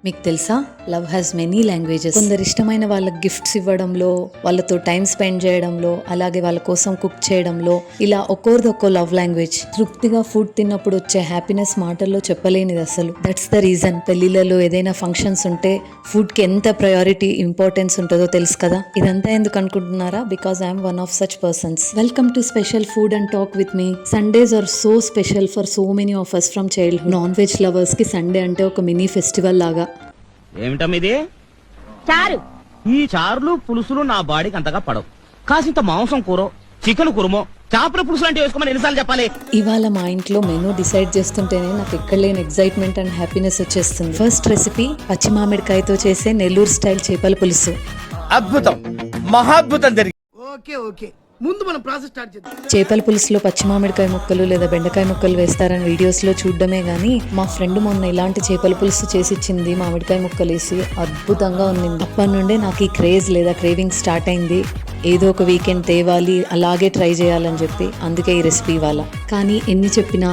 మీకు తెలుసా, love has many languages. కొందరు ఇష్టమైన వాళ్ళకి గిఫ్ట్స్ ఇవ్వడంలో, వాళ్ళతో టైం స్పెండ్ చేయడంలో, అలాగే వాళ్ళ కోసం కుక్ చేయడంలో, ఇలా ఒక్కోరిది ఒక్కో లవ్ లాంగ్వేజ్. తృప్తిగా ఫుడ్ తిన్నప్పుడు వచ్చే హ్యాపీనెస్ మాటల్లో చెప్పలేనిది అసలు. దట్స్ ద రీజన్ పెళ్లిలలో ఏదైనా ఫంక్షన్స్ ఉంటే ఫుడ్ కి ఎంత ప్రయారిటీ ఇంపార్టెన్స్ ఉంటుందో తెలుసు కదా. ఇదంతా ఎందుకు అనుకుంటున్నారా? Because I'm one of such persons. Welcome to special food and talk with me. Sundays are so special for so many of us from childhood. Non veg lovers కి Sunday అంటే ఒక mini festival లాగా. ఏమిటమ్మిది? చారు. ఈ చారులు పులుసులు నా బాడీకి అంతగా పడవు. కాసింత మాంసం కూర, చికెన్ కురుమో, చేపల పులుసు అంటే వేసుకోమని ఎన్నిసార్లు చెప్పాలి? ఇవాళ మా ఇంట్లో మెనూ డిసైడ్ చేస్తుంటేనే నాకు ఎక్కడ లేని ఎక్సైట్మెంట్ అండ్ హ్యాపీనెస్ వచ్చేస్తుంది. ఫస్ట్ రెసిపీ పచ్చి మామిడికాయతో చేసే నెల్లూరు స్టైల్ చేపల పులుసు. అద్భుతం, మహాద్భుతం జరిగింది. ఓకే ఓకే, ముందు మనం ప్రాసెస్ స్టార్ట్ చేద్దాం. చేపల పులుసులో పచ్చి మామిడికాయ ముక్కలు లేదా బెండకాయ ముక్కలు వేస్తారని వీడియోస్ లో చూడడమే గానీ, మా ఫ్రెండ్ మొన్న ఇలాంటి చేపల పులుసు చేసిచ్చింది మామిడికాయ ముక్కలు వేసి. అద్భుతంగా ఉంది. అప్పటి నుండే నాకు ఈ క్రేజ్ లేదా క్రేవింగ్ స్టార్ట్ అయింది. ఏదో ఒక వీకెండ్ తేవాలి, అలాగే ట్రై చేయాలని చెప్పి. అందుకే ఈ రెసిపీ ఇవాళ. కానీ ఎన్ని చెప్పినా,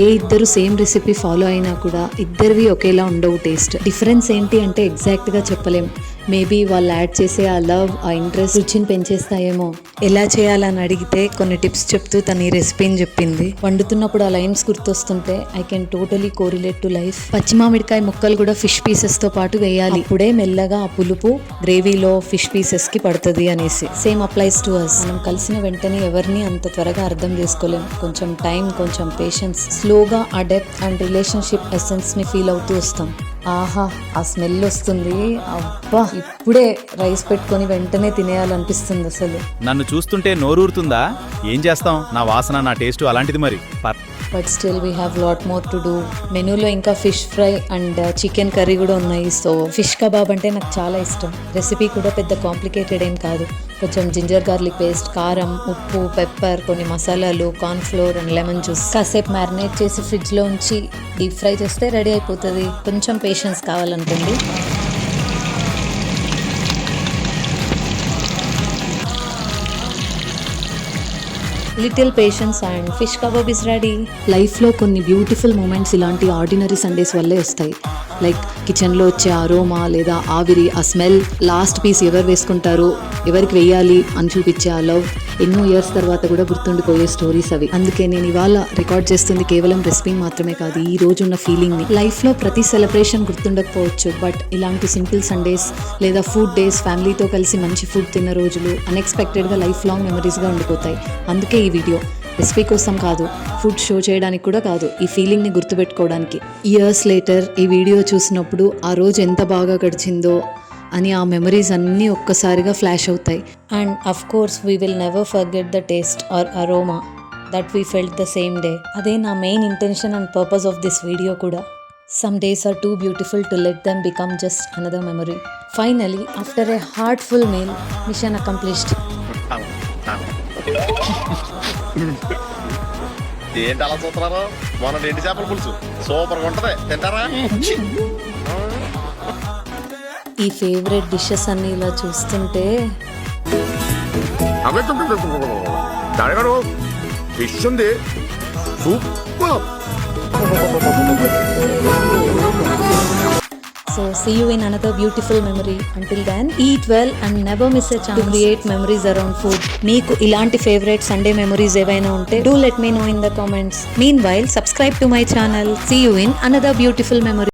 ఏ ఇద్దరు సేమ్ రెసిపీ ఫాలో అయినా కూడా ఇద్దరివి ఒకేలా ఉండవు టేస్ట్. డిఫరెన్స్ ఏంటి అంటే ఎగ్జాక్ట్ గా చెప్పలేం. మేబీ వాళ్ళు యాడ్ చేసే ఆ లవ్, ఆ ఇంట్రెస్ట్ రుచిని పెంచేస్తాయేమో. ఎలా చేయాలని అడిగితే కొన్ని టిప్స్ చెప్తూ తన ఈ రెసిపీని చెప్పింది. వండుతున్నప్పుడు ఆ లైన్స్ గుర్తొస్తుంటే I can totally correlate to life. పచ్చి మామిడికాయ ముక్కలు కూడా ఫిష్ పీసెస్ తో పాటు వేయాలి. అప్పుడే మెల్లగా ఆ పులుపు గ్రేవీలో ఫిష్ పీసెస్ కి పడుతుంది అనేసి. Same applies to us. మనం కలిసిన వెంటనే ఎవరిని అంత త్వరగా అర్థం చేసుకోలేం. కొంచెం టైం, కొంచెం పేషెన్స్, స్లోగా ఆ డెప్త్ అండ్ రిలేషన్షిప్ ఎసెన్స్ ని ఫీల్ అవుతూ వస్తాం. ఆహా, ఆ స్మెల్ వస్తుంది. అబ్బా, ఇప్పుడే రైస్ పెట్టుకొని వెంటనే తినేయాలనిపిస్తుంది అసలు. నన్ను చూస్తుంటే నోరూరుతుందా? ఏం చేస్తాం, నా వాసన, నా టేస్ట్ అలాంటిది మరి. But still we have lot more to do. మెనూలో ఇంకా fish fry and chicken curry కూడా ఉన్నాయి. సో ఫిష్ కబాబ్ అంటే నాకు చాలా ఇష్టం. రెసిపీ కూడా పెద్ద కాంప్లికేటెడ్ ఏం కాదు. కొంచెం జింజర్ గార్లిక్ పేస్ట్, కారం, ఉప్పు, పెప్పర్, కొన్ని మసాలాలు, corn flour and lemon juice. కాసేపు మ్యారినేట్ చేసి ఫ్రిడ్జ్లో ఉంచి డీప్ ఫ్రై చేస్తే రెడీ అయిపోతుంది. కొంచెం పేషెన్స్ కావాలనుకోండి. Little patience and fish kebab is ready. లైఫ్లో కొన్ని బ్యూటిఫుల్ మూమెంట్స్ ఇలాంటి ఆర్డినరీ సండేస్ వల్లే వస్తాయి. లైక్ కిచెన్లో వచ్చే అరోమా లేదా ఆవిరి, ఆ స్మెల్, లాస్ట్ పీస్ ఎవరు వేసుకుంటారు, ఎవరికి వేయాలి అని చూపించే ఆ లవ్. ఎన్నో ఇయర్స్ తర్వాత కూడా గుర్తుండిపోయే స్టోరీస్ అవి. అందుకే నేను ఇవాళ రికార్డ్ చేస్తుంది కేవలం రెసిపీ మాత్రమే కాదు, ఈ రోజు ఉన్న ఫీలింగ్ని. లైఫ్లో ప్రతి సెలబ్రేషన్ గుర్తుండకపోవచ్చు, బట్ ఇలాంటి సింపుల్ సండేస్ లేదా ఫుడ్ డేస్, ఫ్యామిలీతో కలిసి మంచి ఫుడ్ తిన్న రోజులు అన్ఎక్స్పెక్టెడ్గా లైఫ్ లాంగ్ మెమరీస్గా ఉండిపోతాయి. అందుకే ఈ వీడియో రెసిపీ కోసం కాదు, ఫుడ్ షో చేయడానికి కూడా కాదు, ఈ ఫీలింగ్ని గుర్తుపెట్టుకోవడానికి. ఇయర్స్ లేటర్ ఈ వీడియో చూసినప్పుడు ఆ రోజు ఎంత బాగా గడిచిందో అని ఆ మెమరీస్ అన్నీ ఒక్కసారిగా ఫ్లాష్ అవుతాయి. And of course we will never forget the taste or aroma that we felt the same day. అదే నా main intention and purpose of this video కూడా. Some days are too beautiful to let them become just another memory. Finally, after a heartful meal, mission accomplished. ఏంటి అలా చూస్తున్నారు? మన ఎండి చేపల పులుసు super గా ఉంటది, తింటారా? ఈ ఫేవరెట్ డిషెస్ అన్ని ఇలా చూస్తుంటే ఫిష్ ఉంది, super. So see you in another beautiful memory. Until then, eat well and never miss a chance to create memories around food. మీకు ఇలాంటి ఫేవరెట్ సండే మెమరీస్ ఏవైనా ఉంటే do let me know in the comments. Meanwhile, subscribe to my channel. See you in another beautiful memory.